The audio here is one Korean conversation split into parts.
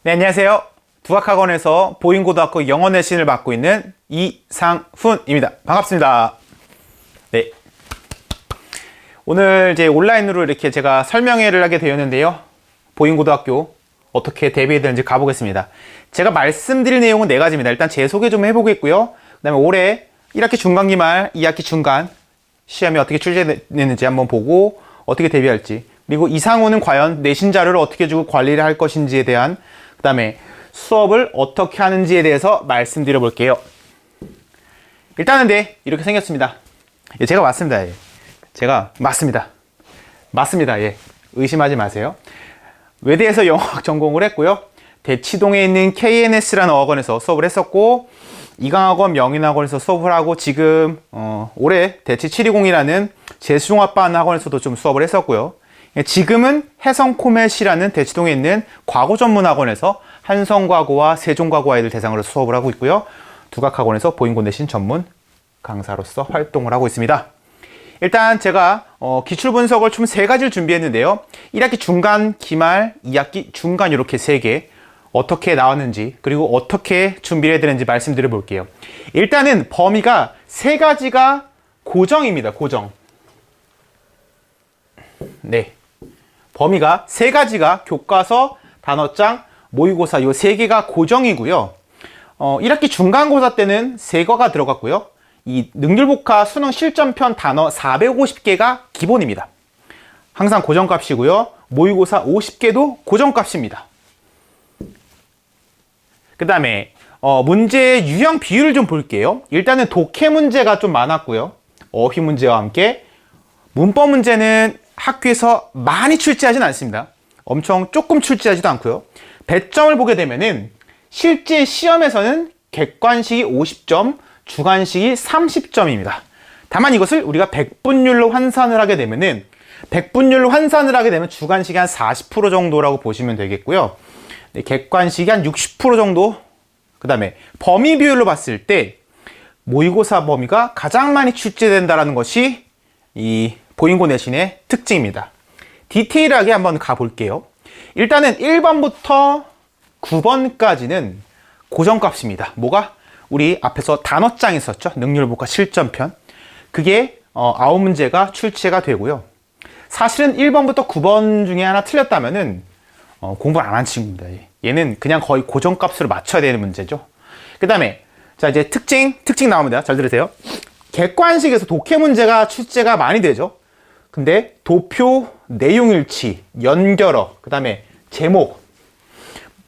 네, 안녕하세요. 두각학원에서 보인고등학교 영어 내신을 맡고 있는 이상훈입니다. 반갑습니다. 네. 오늘 이제 온라인으로 이렇게 제가 설명회를 하게 되었는데요. 보인고등학교 어떻게 대비해야 되는지 가보겠습니다. 제가 말씀드릴 내용은 4가지입니다. 일단 제 소개 좀 해보겠고요. 그 다음에 올해 1학기 중간 기말, 2학기 중간 시험이 어떻게 출제됐는지 한번 보고 어떻게 대비할지, 그리고 이상훈은 과연 내신 자료를 어떻게 주고 관리를 할 것인지에 대한, 그 다음에 수업을 어떻게 하는지에 대해서 말씀드려 볼게요. 일단은 네, 이렇게 생겼습니다. 예, 제가 맞습니다. 예. 제가 맞습니다. 예. 의심하지 마세요. 외대에서 영어학 전공을 했고요. 대치동에 있는 KNS라는 어학원에서 수업을 했었고, 이강학원 명인학원에서 수업을 하고, 지금 올해 대치 720이라는 재수종합반 학원에서도 좀 수업을 했었고요. 지금은 해성코멧이라는 대치동에 있는 과고 전문 학원에서 한성과고와 세종과고 아이들 대상으로 수업을 하고 있고요. 두각학원에서 보인고 내신 전문 강사로서 활동을 하고 있습니다. 일단 제가 기출분석을 총 3가지를 준비했는데요. 1학기 중간, 기말, 2학기 중간 이렇게 3개 어떻게 나왔는지, 그리고 어떻게 준비를 해야 되는지 말씀드려 볼게요. 일단은 범위가 3가지가 고정입니다. 고정. 네. 범위가 3가지가 교과서, 단어장, 모의고사 요 3개가 고정이고요. 1학기 중간고사 때는 3거가 들어갔고요. 이 능률복화 수능 실전편 단어 450개가 기본입니다. 항상 고정값이고요. 모의고사 50개도 고정값입니다. 그 다음에 문제의 유형 비율을 좀 볼게요. 일단은 독해 문제가 좀 많았고요. 어휘 문제와 함께 문법 문제는 학교에서 많이 출제하진 않습니다. 엄청 조금 출제하지도 않고요. 배점을 보게 되면은 실제 시험에서는 객관식이 50점, 주관식이 30점입니다. 다만 이것을 우리가 백분율로 환산을 하게 되면은, 백분율로 환산을 하게 되면 주관식이 한 40% 정도라고 보시면 되겠고요. 네, 객관식이 한 60% 정도. 그 다음에 범위 비율로 봤을 때 모의고사 범위가 가장 많이 출제된다는 것이 이 보인고 내신의 특징입니다. 디테일하게 한번 가볼게요. 일단은 1번부터 9번까지는 고정값입니다. 뭐가? 우리 앞에서 단어장 있었죠? 능률복화 실전편. 그게 9문제가 출제가 되고요. 사실은 1번부터 9번 중에 하나 틀렸다면은 공부를 안 한 친구입니다. 얘는 그냥 거의 고정값으로 맞춰야 되는 문제죠. 그 다음에 자, 이제 특징 나옵니다. 잘 들으세요. 객관식에서 독해 문제가 출제가 많이 되죠. 근데 도표, 내용일치, 연결어, 그 다음에 제목,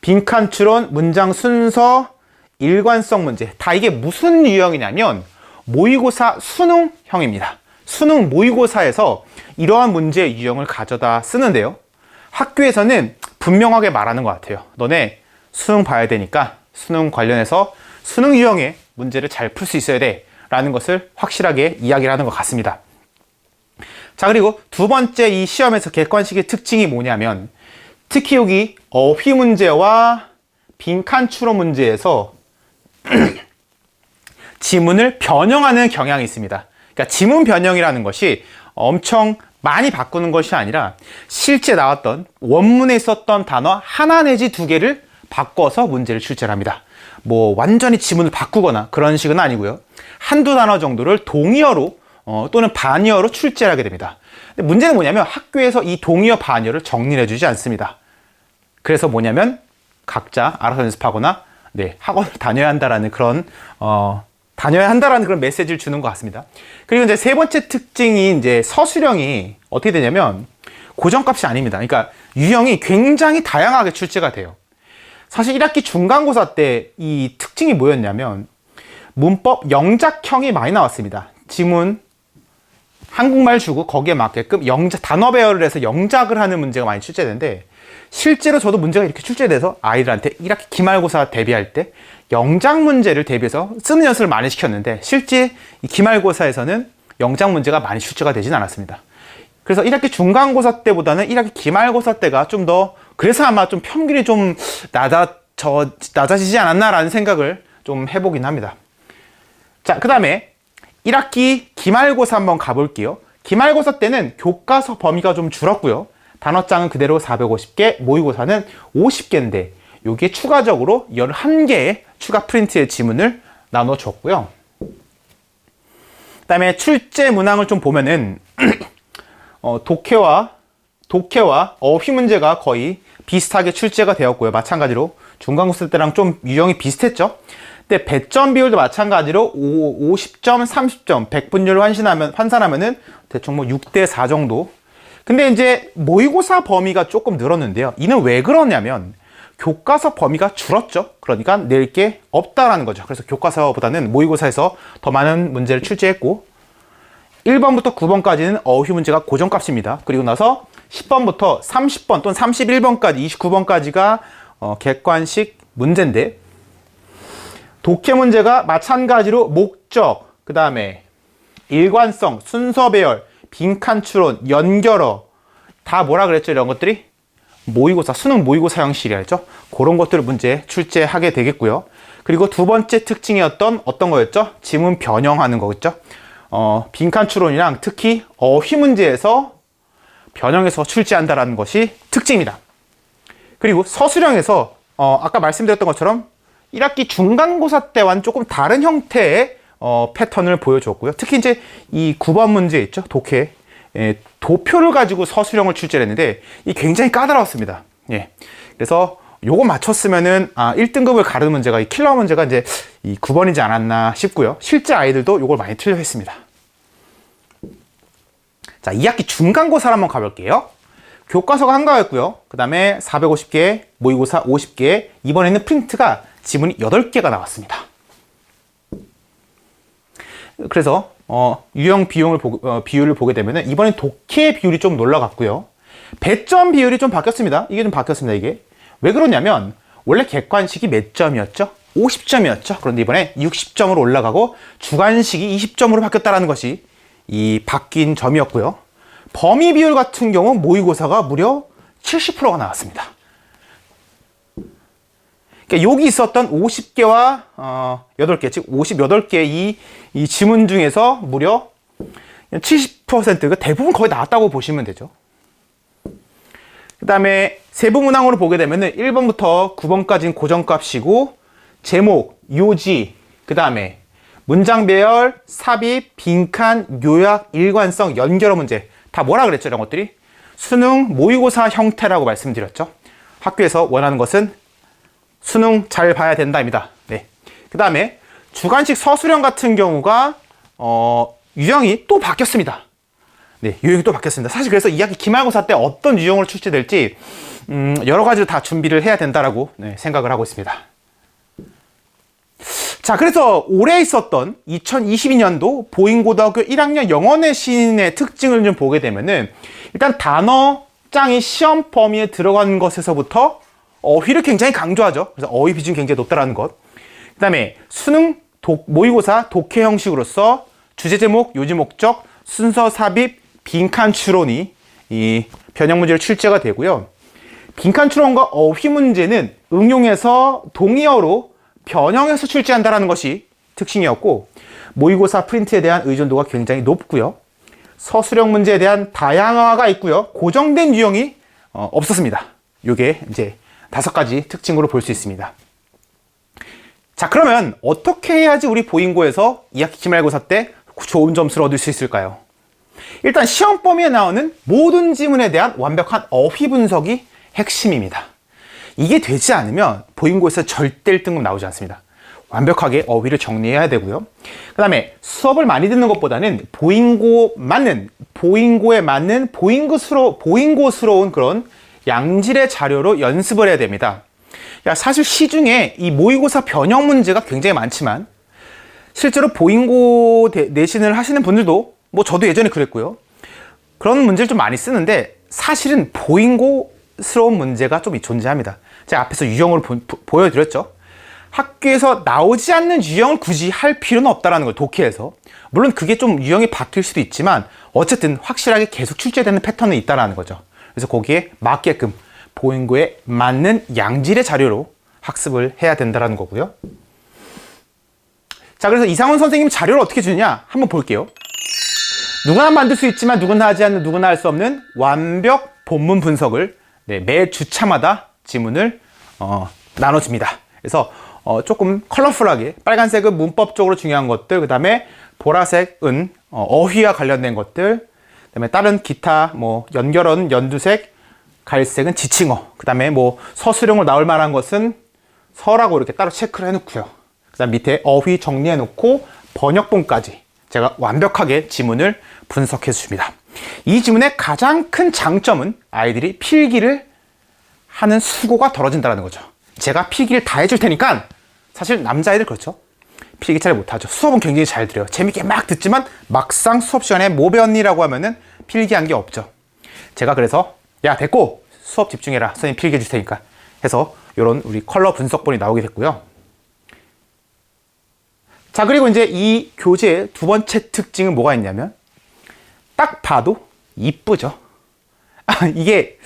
빈칸 추론, 문장 순서, 일관성 문제, 다 이게 무슨 유형이냐면 모의고사 수능형입니다. 수능 모의고사에서 이러한 문제 유형을 가져다 쓰는데요. 학교에서는 분명하게 말하는 것 같아요. 너네 수능 봐야 되니까 수능 관련해서 수능 유형의 문제를 잘 풀 수 있어야 돼 라는 것을 확실하게 이야기를 하는 것 같습니다. 자, 그리고 두 번째 이 시험에서 객관식의 특징이 뭐냐면, 특히 여기 어휘 문제와 빈칸 추론 문제에서 지문을 변형하는 경향이 있습니다. 그러니까 지문 변형이라는 것이 엄청 많이 바꾸는 것이 아니라 실제 나왔던 원문에 있었던 단어 하나 내지 2개를 바꿔서 문제를 출제를 합니다. 뭐 완전히 지문을 바꾸거나 그런 식은 아니고요. 한두 단어 정도를 동의어로 또는 반의어로 출제를 하게 됩니다. 근데 문제는 뭐냐면 학교에서 이 동의어 반의어를 정리를 해주지 않습니다. 그래서 뭐냐면 각자 알아서 연습하거나 학원을 다녀야 한다라는 그런 메시지를 주는 것 같습니다. 그리고 이제 세 번째 특징이 이제 서술형이 어떻게 되냐면 고정값이 아닙니다. 그러니까 유형이 굉장히 다양하게 출제가 돼요. 사실 1학기 중간고사 때 이 특징이 뭐였냐면 문법 영작형이 많이 나왔습니다. 지문 한국말 주고 거기에 맞게끔 단어 배열을 해서 영작을 하는 문제가 많이 출제되는데, 실제로 저도 문제가 이렇게 출제돼서 아이들한테 1학기 기말고사 대비할 때 영작 문제를 대비해서 쓰는 연습을 많이 시켰는데, 실제 이 기말고사에서는 영작 문제가 많이 출제가 되진 않았습니다. 그래서 1학기 중간고사 때보다는 1학기 기말고사 때가 좀 더, 그래서 아마 좀 평균이 좀 낮아지지 않았나라는 생각을 좀 해보긴 합니다. 자, 그 다음에 1학기 기말고사 한번 가볼게요. 기말고사 때는 교과서 범위가 좀 줄었고요. 단어장은 그대로 450개, 모의고사는 50개인데 여기에 추가적으로 11개의 추가 프린트의 지문을 나눠줬고요. 그 다음에 출제 문항을 좀 보면은 독해와 어휘 문제가 거의 비슷하게 출제가 되었고요. 마찬가지로 중간고사 때랑 좀 유형이 비슷했죠. 근데 배점 비율도 마찬가지로 50점, 30점, 100분율로 환산하면은 대충 뭐 6대 4 정도. 근데 이제 모의고사 범위가 조금 늘었는데요. 이는 왜 그러냐면 교과서 범위가 줄었죠. 그러니까 낼 게 없다라는 거죠. 그래서 교과서보다는 모의고사에서 더 많은 문제를 출제했고 1번부터 9번까지는 어휘 문제가 고정값입니다. 그리고 나서 10번부터 30번 또는 31번까지 29번까지가 객관식 문제인데 독해 문제가 마찬가지로 목적, 그 다음에 일관성, 순서 배열, 빈칸 추론, 연결어 다 뭐라 그랬죠? 이런 것들이 모의고사, 수능 모의고사 형식이었죠. 그런 것들을 문제 출제하게 되겠고요. 그리고 두 번째 특징이었던 어떤 거였죠? 지문 변형하는 거겠죠. 빈칸 추론이랑 특히 어휘 문제에서 변형해서 출제한다라는 것이 특징입니다. 그리고 서술형에서 아까 말씀드렸던 것처럼 1학기 중간고사 때와는 조금 다른 형태의 패턴을 보여줬고요. 특히 이제 이 9번 문제 있죠. 독해. 도표를 가지고 서술형을 출제를 했는데 이 굉장히 까다로웠습니다. 예. 그래서 요거 맞췄으면은 1등급을 가르는 문제가 이 킬러 문제가 이제 이 9번이지 않았나 싶고요. 실제 아이들도 요걸 많이 틀려 했습니다. 자, 2학기 중간고사를 한번 가볼게요. 교과서가 한가였고요. 그 다음에 450개, 모의고사 50개, 이번에는 프린트가 지문이 8개가 나왔습니다. 그래서 유형 비율을 보게 되면 이번엔 독해 비율이 좀 놀라갔고요. 배점 비율이 좀 바뀌었습니다. 이게 좀 바뀌었습니다. 이게 왜 그러냐면 원래 객관식이 몇 점이었죠? 50점이었죠. 그런데 이번에 60점으로 올라가고 주관식이 20점으로 바뀌었다는 것이 이 바뀐 점이었고요. 범위 비율 같은 경우 모의고사가 무려 70%가 나왔습니다. 그러니까 여기 있었던 50개와 8개, 즉 58개 이 지문 중에서 무려 70%가 대부분 거의 나왔다고 보시면 되죠. 그 다음에 세부 문항으로 보게 되면 1번부터 9번까지는 고정값이고 제목, 요지, 그 다음에 문장 배열, 삽입, 빈칸, 요약, 일관성, 연결어 문제 다 뭐라 그랬죠? 이런 것들이 수능 모의고사 형태라고 말씀드렸죠. 학교에서 원하는 것은 수능 잘 봐야 된다입니다. 네. 그 다음에 주관식 서술형 같은 경우가 유형이 또 바뀌었습니다. 네, 유형이 또 바뀌었습니다. 사실 그래서 2학기 기말고사 때 어떤 유형으로 출제될지 여러 가지로 다 준비를 해야 된다라고 생각을 하고 있습니다. 자, 그래서 올해 있었던 2022년도 보인고등학교 1학년 영어의 시인의 특징을 좀 보게 되면은 일단 단어장이 시험 범위에 들어간 것에서부터 어휘를 굉장히 강조하죠. 그래서 어휘 비중이 굉장히 높다라는 것. 그 다음에 수능 모의고사 독해 형식으로서 주제 제목, 요지 목적, 순서 삽입, 빈칸 추론이 이 변형 문제로 출제가 되고요. 빈칸 추론과 어휘 문제는 응용해서 동의어로 변형해서 출제한다는 것이 특징이었고 모의고사 프린트에 대한 의존도가 굉장히 높고요. 서술형 문제에 대한 다양화가 있고요. 고정된 유형이 없었습니다. 이게 이제 5가지 특징으로 볼 수 있습니다. 자, 그러면 어떻게 해야지 우리 보인고에서 2학기 기말고사 때 좋은 점수를 얻을 수 있을까요? 일단 시험 범위에 나오는 모든 지문에 대한 완벽한 어휘 분석이 핵심입니다. 이게 되지 않으면 보인고에서 절대 1등급 나오지 않습니다. 완벽하게 어휘를 정리해야 되고요. 그 다음에 수업을 많이 듣는 것보다는 보인고에 맞는 보인고스러운 그런 양질의 자료로 연습을 해야 됩니다. 사실 시중에 이 모의고사 변형 문제가 굉장히 많지만 실제로 보인고 내신을 하시는 분들도 뭐 저도 예전에 그랬고요. 그런 문제를 좀 많이 쓰는데 사실은 보인고스러운 문제가 좀 존재합니다. 제가 앞에서 유형으로 보여드렸죠. 학교에서 나오지 않는 유형을 굳이 할 필요는 없다는 걸 독해에서. 물론 그게 좀 유형이 바뀔 수도 있지만 어쨌든 확실하게 계속 출제되는 패턴은 있다는 거죠. 그래서 거기에 맞게끔 보인고에 맞는 양질의 자료로 학습을 해야 된다는 거고요. 자, 그래서 이상훈 선생님 자료를 어떻게 주느냐 한번 볼게요. 누구나 만들 수 있지만 누구나 하지 않는, 누구나 할 수 없는 완벽 본문 분석을 매 주차마다 지문을 나눠집니다. 그래서 조금 컬러풀하게 빨간색은 문법적으로 중요한 것들, 그 다음에 보라색은 어휘와 관련된 것들, 그 다음에 다른 기타 뭐 연결어는 연두색, 갈색은 지칭어, 그 다음에 뭐 서술형으로 나올 만한 것은 서라고 이렇게 따로 체크를 해놓고요. 그 다음 밑에 어휘 정리해놓고 번역본까지 제가 완벽하게 지문을 분석해 줍니다. 이 지문의 가장 큰 장점은 아이들이 필기를 하는 수고가 덜어진다는 거죠. 제가 필기를 다 해줄 테니까, 사실 남자아이들 그렇죠. 필기 잘 못하죠. 수업은 굉장히 잘 들어요. 재밌게 막 듣지만 막상 수업 시간에 뭐 배웠니라고 하면은 필기한 게 없죠. 제가 그래서 야 됐고 수업 집중해라, 선생님 필기해 줄 테니까 해서 이런 우리 컬러 분석본이 나오게 됐고요. 자, 그리고 이제 이 교재의 두 번째 특징은 뭐가 있냐면 딱 봐도 이쁘죠. 이게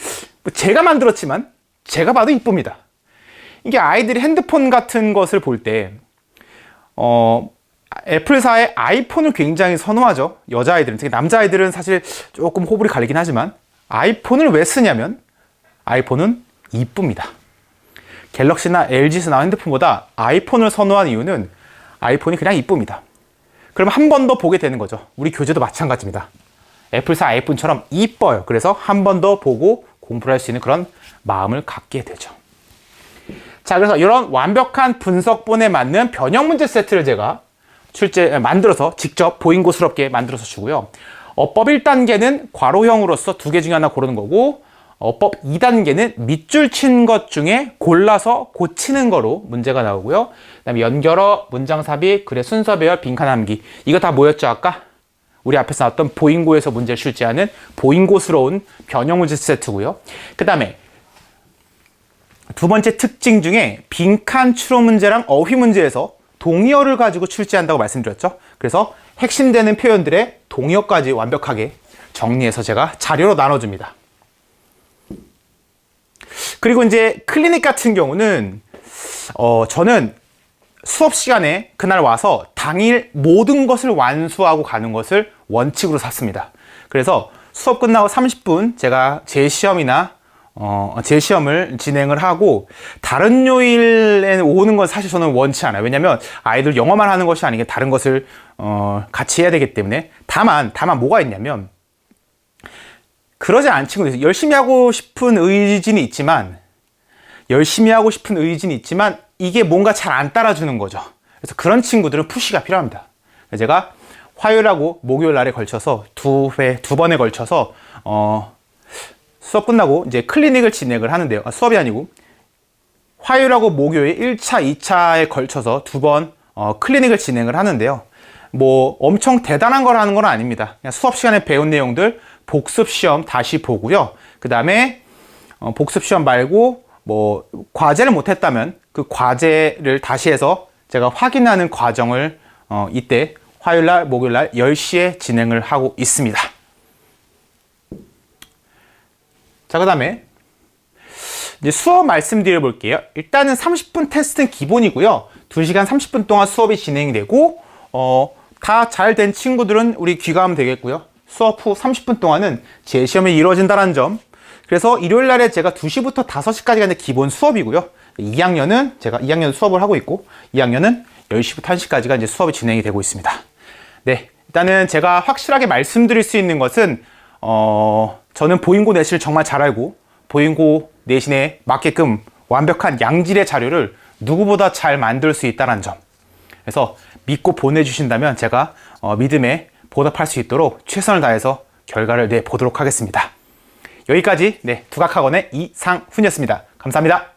제가 만들었지만 제가 봐도 이쁩니다. 이게 아이들이 핸드폰 같은 것을 볼 때 애플사의 아이폰을 굉장히 선호하죠. 여자아이들은, 특히 남자아이들은 사실 조금 호불이 갈리긴 하지만 아이폰을 왜 쓰냐면 아이폰은 이쁩니다. 갤럭시나 LG에서 나온 핸드폰보다 아이폰을 선호한 이유는 아이폰이 그냥 이쁩니다. 그럼 한 번 더 보게 되는 거죠. 우리 교재도 마찬가지입니다. 애플사 아이폰처럼 이뻐요. 그래서 한 번 더 보고 공부를 할 수 있는 그런 마음을 갖게 되죠. 자, 그래서 이런 완벽한 분석본에 맞는 변형 문제 세트를 제가 만들어서 직접 보인고스럽게 만들어서 주고요. 어법 1단계는 괄호형으로서 두 개 중에 하나 고르는 거고, 어법 2단계는 밑줄 친 것 중에 골라서 고치는 거로 문제가 나오고요. 그다음에 연결어, 문장 삽입, 글의 순서 배열, 빈칸 암기. 이거 다 뭐였죠, 아까? 우리 앞에서 나왔던 보인고에서 문제를 출제하는 보인고스러운 변형 문제 세트고요. 그 다음에 두 번째 특징 중에 빈칸 추론 문제랑 어휘 문제에서 동의어를 가지고 출제한다고 말씀드렸죠. 그래서 핵심되는 표현들의 동의어까지 완벽하게 정리해서 제가 자료로 나눠줍니다. 그리고 이제 클리닉 같은 경우는 저는 수업 시간에 그날 와서 당일 모든 것을 완수하고 가는 것을 원칙으로 샀습니다. 그래서 수업 끝나고 30분 제가 제 시험을 진행을 하고, 다른 요일에 오는 건 사실 저는 원치 않아요. 왜냐면 아이들 영어만 하는 것이 아니게 다른 것을 같이 해야 되기 때문에. 다만 뭐가 있냐면, 그러지 않은 친구들, 열심히 하고 싶은 의진이 있지만 이게 뭔가 잘 안 따라주는 거죠. 그래서 그런 친구들은 푸시가 필요합니다. 제가 화요일하고 목요일 날에 걸쳐서 두 번에 걸쳐서 수업 끝나고 이제 클리닉을 진행을 하는데요. 수업이 아니고 화요일하고 목요일 1차, 2차에 걸쳐서 두 번 클리닉을 진행을 하는데요. 뭐 엄청 대단한 걸 하는 건 아닙니다. 그냥 수업 시간에 배운 내용들 복습 시험 다시 보고요. 그 다음에 복습 시험 말고 뭐 과제를 못했다면 그 과제를 다시 해서 제가 확인하는 과정을 이때 화요일날, 목요일날 10시에 진행을 하고 있습니다. 자, 그 다음에 이제 수업 말씀드려 볼게요. 일단은 30분 테스트는 기본이고요. 2시간 30분 동안 수업이 진행되고 다 잘 된 친구들은 우리 귀가하면 되겠고요. 수업 후 30분 동안은 재시험이 이루어진다는 점. 그래서 일요일 날에 제가 2시부터 5시까지가 이제 기본 수업이고요. 2학년은 제가 2학년 수업을 하고 있고, 2학년은 10시부터 1시까지가 이제 수업이 진행이 되고 있습니다. 네, 일단은 제가 확실하게 말씀드릴 수 있는 것은 저는 보인고 내신을 정말 잘 알고 보인고 내신에 맞게끔 완벽한 양질의 자료를 누구보다 잘 만들 수 있다는 점. 그래서 믿고 보내주신다면 제가 믿음에 보답할 수 있도록 최선을 다해서 결과를 내보도록 하겠습니다. 여기까지 두각학원의 이상훈이었습니다. 감사합니다.